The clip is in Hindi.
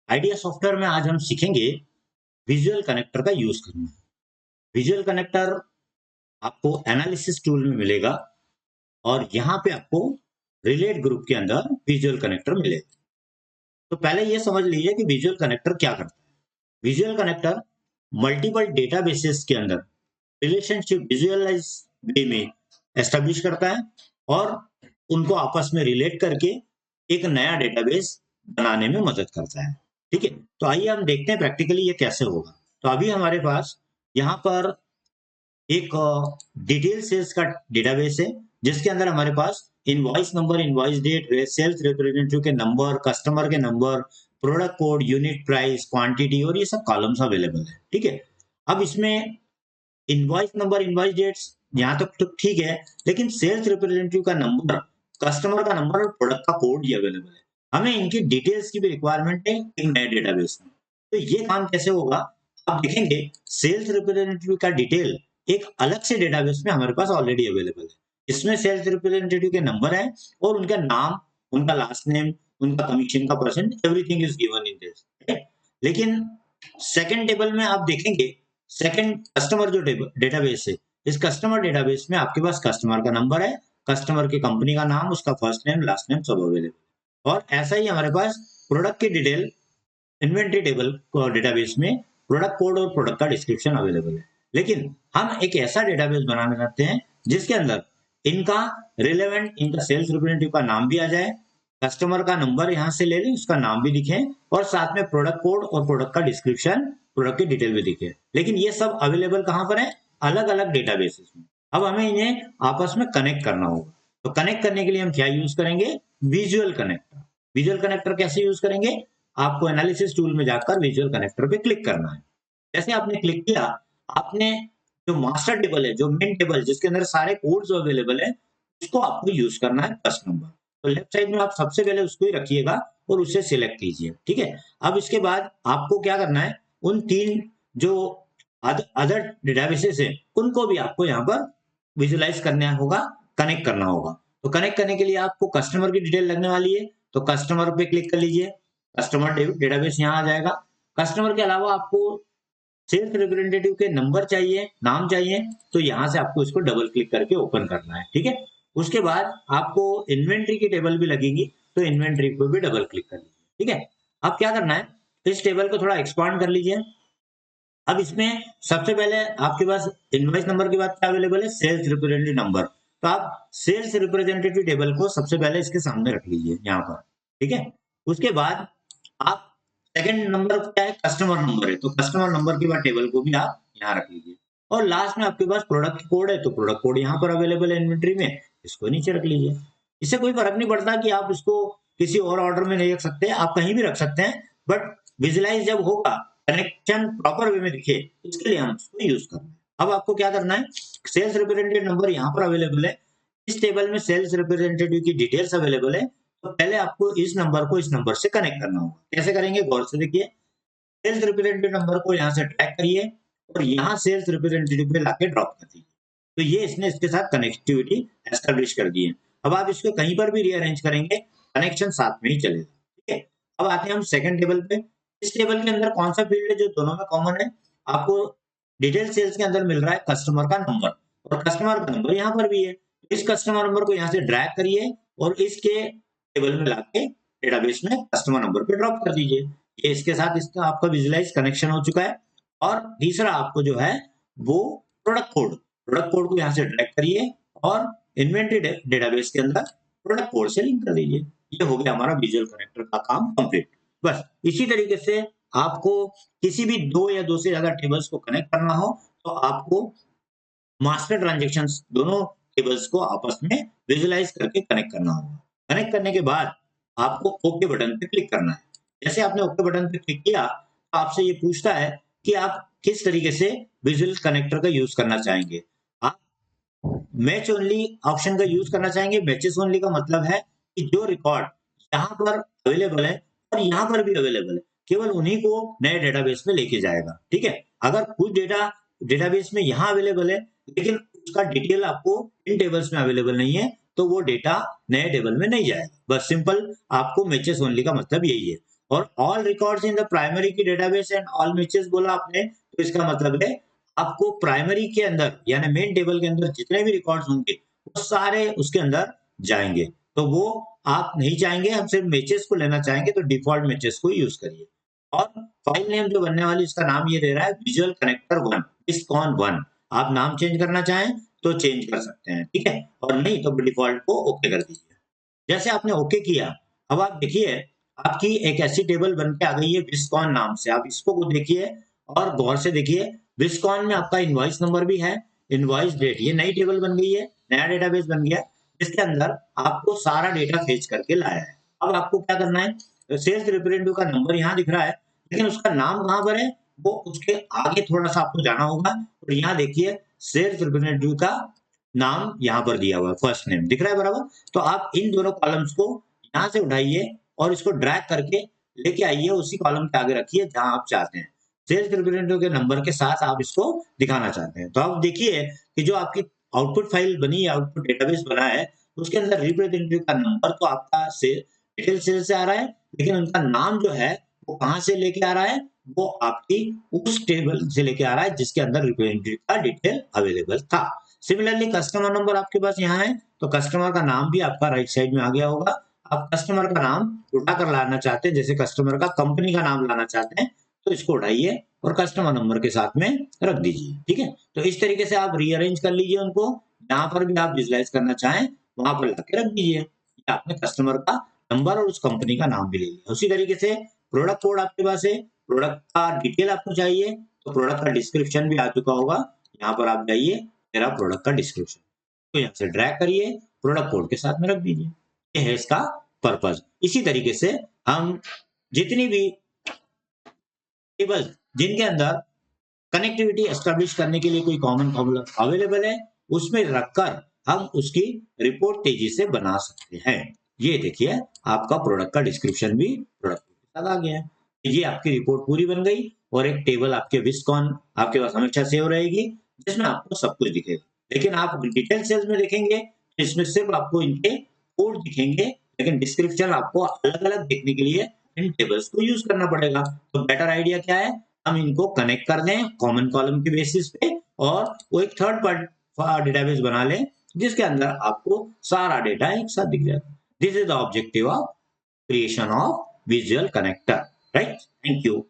आइडिया सॉफ्टवेयर में आज हम सीखेंगे विजुअल कनेक्टर का यूज करना। विजुअल कनेक्टर आपको एनालिसिस टूल में मिलेगा और यहाँ पे आपको रिलेट ग्रुप के अंदर विजुअल कनेक्टर मिलेगा। तो पहले ये समझ लीजिए कि विजुअल कनेक्टर क्या करता है। विजुअल कनेक्टर मल्टीपल डेटाबेसेस के अंदर रिलेशनशिप विजुअलाइज वे में एस्टेब्लिश करता है और उनको आपस में रिलेट करके एक नया डेटाबेस बनाने में मदद करता है। ठीक है, तो आइए हम देखते हैं प्रैक्टिकली ये कैसे होगा। तो अभी हमारे पास यहाँ पर एक डिटेल सेल्स का डेटाबेस है जिसके अंदर हमारे पास invoice number, invoice date, sales representative के नंबर, कस्टमर के number, product code, unit price, quantity और ये सब कॉलम्स अवेलेबल है। ठीक है, अब इसमें इनवॉइस नंबर, इनवॉइस डेट्स यहाँ तक तो ठीक है, लेकिन सेल्स रिप्रेजेंटेटिव का नंबर, कस्टमर का नंबर और प्रोडक्ट का कोड ये अवेलेबल है। हमें इनकी डिटेल्स की भी रिक्वायरमेंट है एक नए डेटाबेस में। तो ये काम कैसे होगा आप देखेंगे। सेल्स रिप्रेजेंटेटिव का डिटेल एक अलग से डेटाबेस में हमारे पास ऑलरेडी अवेलेबल है। इसमें सेल्स रिप्रेजेंटेटिव के नंबर है और उनका नाम, उनका लास्ट नेम, उनका कमीशन का percent, everything is given in this. लेकिन सेकंड टेबल में आप देखेंगे, सेकंड कस्टमर जो डेटाबेस है, इस कस्टमर डेटाबेस में आपके पास कस्टमर का नंबर है, कस्टमर की कंपनी का नाम, उसका फर्स्ट नेम, लास्ट नेम सब अवेलेबल। और ऐसा ही हमारे पास प्रोडक्ट की डिटेल इन्वेंट्री टेबल डेटाबेस में प्रोडक्ट कोड और प्रोडक्ट का डिस्क्रिप्शन अवेलेबल है। लेकिन हम एक ऐसा डेटाबेस बनाना चाहते हैं जिसके अंदर इनका रिलेवेंट, इनका सेल्स रिप्रेजेंटेटिव का नाम भी आ जाए, कस्टमर का नंबर यहाँ से ले लें, उसका नाम भी दिखे और साथ में प्रोडक्ट कोड और प्रोडक्ट का डिस्क्रिप्शन, प्रोडक्ट की डिटेल भी दिखे। लेकिन ये सब अवेलेबल कहाँ पर है? अलग अलग डेटाबेसेस में। अब हमें इन्हें आपस में कनेक्ट करना होगा। तो कनेक्ट करने के लिए हम क्या यूज करेंगे? Visual connector. विजुअल कनेक्टर कैसे यूज करेंगे? आपको एनालिसिस टूल में जाकर विजुअल कनेक्टर पे क्लिक करना है। जैसे आपने क्लिक किया, आपने जो मास्टर टेबल है, जो मेन टेबल जिसके अंदर सारे कोड्स अवेलेबल है, उसको आपको यूज करना है फर्स्ट नंबर। तो लेफ्ट साइड में आप सबसे पहले उसको ही रखिएगा और उसे सिलेक्ट कीजिए। ठीक है, अब इसके बाद आपको क्या करना है, उन तीन जो अदर डेटाबेसेस है उनको भी आपको यहाँ पर विजुअलाइज करना होगा, कनेक्ट करना होगा। तो कनेक्ट करने के लिए आपको कस्टमर की डिटेल लगने वाली है, तो कस्टमर पे क्लिक कर लीजिए। कस्टमर डेटाबेस यहाँ आ जाएगा। कस्टमर के अलावा आपको सेल्स रिप्रेजेंटेटिव के नंबर चाहिए, नाम चाहिए, तो यहाँ से आपको इसको डबल क्लिक करके ओपन करना है। ठीक है, उसके बाद आपको इन्वेंट्री की टेबल भी लगेगी, तो इन्वेंट्री को भी डबल क्लिक कर लीजिए। ठीक है, अब क्या करना है, इस टेबल को थोड़ा एक्सपांड कर लीजिए। अब इसमें सबसे पहले आपके पास इनवॉइस नंबर के बाद क्या अवेलेबल है? Sales representative number. तो आप सेल्स रिप्रेजेंटेटिव टेबल को सबसे पहले इसके सामने रख लीजिए यहाँ पर। ठीक है, उसके बाद आप सेकंड नंबर क्या है? कस्टमर नंबर है, तो कस्टमर नंबर के बाद टेबल को भी आप यहाँ रख लीजिए। और लास्ट में आपके पास प्रोडक्ट कोड है, तो प्रोडक्ट कोड यहाँ पर अवेलेबल है इन्वेंट्री में, इसको नीचे रख लीजिए। इससे कोई फर्क नहीं पड़ता कि आप इसको किसी और ऑर्डर में नहीं रख सकते, आप कहीं भी रख सकते हैं, बट विजुलाइज जब होगा, कनेक्शन प्रॉपर वे में दिखे, इसके लिए हम उसको यूज करते हैं। अब आपको क्या करना है, सेल्स रिप्रेजेंटेटिव नंबर यहाँ पर अवेलेबल है, इस टेबल में सेल्स रिप्रेजेंटेटिव की डिटेल्स अवेलेबल है। तो पहले आपको इस नंबर को इस नंबर से कनेक्ट करना होगा। कैसे करेंगे, गौर से देखिए। सेल्स रिप्रेजेंटेटिव नंबर को यहाँ से ट्रैक करिए और यहाँ सेल्स रिप्रेजेंटेटिव पे लाके ड्रॉप कर दीजिए। तो ये इसने इसके साथ कनेक्टिविटी एस्टेब्लिश कर दी है। अब आप इसको कहीं पर भी रीअरेंज करेंगे, कनेक्शन साथ में ही चलेगा। ठीक है, अब आते हैं हम सेकंड टेबल पे। इस टेबल के अंदर कौन सा फील्ड है जो दोनों में कॉमन है? आपको डिटेल सेल्स के अंदर मिल रहा है कस्टमर का नंबर, और कस्टमर का नंबर यहाँ पर भी है। इस कस्टमर नंबर को यहाँ से ड्रैग करिए और इसके टेबल में लाके डेटाबेस में कस्टमर नंबर पे ड्रॉप कर दीजिए। ये इसके साथ इसका आपका विजुअलाइज कनेक्शन हो चुका है। और तीसरा आपको जो है वो प्रोडक्ट कोड, प्रोडक्ट कोड को यहाँ से ड्रैग करिए और इन्वेंट्री डेटाबेस के अंदर प्रोडक्ट कोड से लिंक कर दीजिए। ये हो गया हमारा विजुअल कनेक्टर का काम कंप्लीट। बस इसी तरीके से आपको किसी भी दो या दो से ज्यादा टेबल्स को कनेक्ट करना हो तो आपको मास्टर ट्रांजेक्शंस दोनों टेबल्स को आपस में विजुअलाइज करके कनेक्ट करना होगा। कनेक्ट करने के बाद आपको ओके बटन पे क्लिक करना है। जैसे आपने ओके बटन पे क्लिक किया तो आपसे ये पूछता है कि आप किस तरीके से विजुअल कनेक्टर का यूज करना चाहेंगे। आप मैच ओनली ऑप्शन का यूज करना चाहेंगे। मैचेस ओनली का मतलब है कि जो रिकॉर्ड यहाँ पर अवेलेबल है और यहाँ पर भी अवेलेबल है, केवल उन्हीं को नए डेटाबेस में लेके जाएगा। ठीक है, अगर कुछ डेटा डेटाबेस में यहाँ अवेलेबल है लेकिन उसका डिटेल आपको इन टेबल्स में अवेलेबल नहीं है, तो वो डेटा नए टेबल में नहीं जाएगा। बस सिंपल, आपको मैचेस ओनली का मतलब यही है। और all records in the primary की डेटाबेस एंड ऑल मैचेस बोला आपने, तो इसका मतलब है आपको प्राइमरी के अंदर यानी मेन टेबल के अंदर जितने भी रिकॉर्ड्स होंगे वो सारे उसके अंदर जाएंगे। तो वो आप नहीं चाहेंगे, हम सिर्फ मैचेस को लेना चाहेंगे तो डिफॉल्ट मैचेस को यूज करिए। और फाइल नेम जो बनने वाली इसका नाम ये दे रहा है विजुअल कनेक्टर 1 विस्कॉन 1। आप नाम चेंज करना चाहें तो चेंज कर सकते हैं, ठीक है, और नहीं तो डिफॉल्ट को ओके कर दीजिए। जैसे आपने ओके किया, अब आप देखिए आपकी एक ऐसी टेबल बन के आ गई है विस्कॉन नाम से। आप इसको देखिए और गौर से देखिए, विस्कॉन में आपका इनवॉइस नंबर भी है, इनवॉइस डेट, ये नई टेबल बन गई है, नया डेटाबेस बन गया जिसके अंदर आपको सारा डेटा फेच करके लाया है। अब आपको क्या करना है, सेल्स रिप्रेजेंटेटिव का नंबर यहाँ दिख रहा है, लेकिन उसका नाम कहाँ पर है, वो उसके आगे थोड़ा सा आपको जाना होगा और यहाँ देखिए सेल्स रिप्रेजेंटेटिव का नाम यहाँ पर दिया हुआ है, फर्स्ट नेम दिख रहा है बराबर। तो आप इन दोनों कॉलम्स को यहाँ से उठाइए और इसको ड्रैग करके लेके आइए उसी कॉलम के आगे रखिए जहां आप चाहते हैं। सेल्स रिप्रेजेंटेटिव के नंबर के साथ आप इसको दिखाना चाहते हैं। तो आप देखिए कि जो आपकी आउटपुट फाइल बनी है, आउटपुट डेटाबेस बना है, उसके अंदर रिप्रेजेंटेटिव का नंबर तो आपका से डिटेल सेल से आ रहा है, लेकिन उनका नाम जो है वो कहाँ से लेके आ रहा है, वो आपकी उस टेबल से लेके आ रहा है जिसके अंदर रिप्रेजेंटेटिव का डिटेल अवेलेबल था। सिमिलरली कस्टमर नंबर आपके पास यहाँ है, तो कस्टमर का नाम भी आपका राइट साइड में आ गया होगा। आप कस्टमर का नाम उठा कर लाना चाहते हैं, जैसे कस्टमर का कंपनी का नाम लाना चाहते हैं तो इसको उठाइए और कस्टमर नंबर के साथ में रख दीजिए, ठीक है। तो इस तरीके से आप रीअरेंज कर लीजिए उनको, जहां पर भी आप विजुलाइज करना चाहें वहां पर लाके रख दीजिए। आपने कस्टमर का नंबर और उस कंपनी का नाम भी ले लिया। उसी तरीके से प्रोडक्ट कोड आपके पास है, प्रोडक्ट का डिटेल आपको चाहिए तो प्रोडक्ट का डिस्क्रिप्शन भी आ चुका होगा, यहाँ पर आप जाइए, मेरा प्रोडक्ट का डिस्क्रिप्शन, तो यहाँ से ड्रैग करिए, प्रोडक्ट कोड के साथ में रख दीजिए। ये है इसका पर्पज। इसी तरीके से हम जितनी भी टेबल जिनके अंदर कनेक्टिविटी एस्टेब्लिश करने के लिए कोई कॉमन फॉर्मूला अवेलेबल है उसमें रखकर हम उसकी रिपोर्ट तेजी से बना सकते हैं। ये देखिए आपका प्रोडक्ट का डिस्क्रिप्शन भी प्रोडक्ट के साथ आ गया है। ये आपकी रिपोर्ट पूरी बन गई और एक टेबल आपके विस्कॉन आपके पास हमेशा सेव रहेगी जिसमें आपको सब कुछ दिखेगा। लेकिन आप डिटेल सेल्स में देखेंगे तो इसमें सिर्फ आपको इनके कोड दिखेंगे, लेकिन डिस्क्रिप्शन आपको अलग अलग देखने के लिए इन टेबल्स को यूज करना पड़ेगा। तो बेटर आइडिया क्या है, हम इनको कनेक्ट कर दें कॉमन कॉलम के बेसिस पे और वो एक थर्ड पार्टी डेटाबेस बना लें जिसके अंदर आपको सारा डेटा एक साथ दिख जाएगा। This is the objective of creation of visual connector, right. Thank you.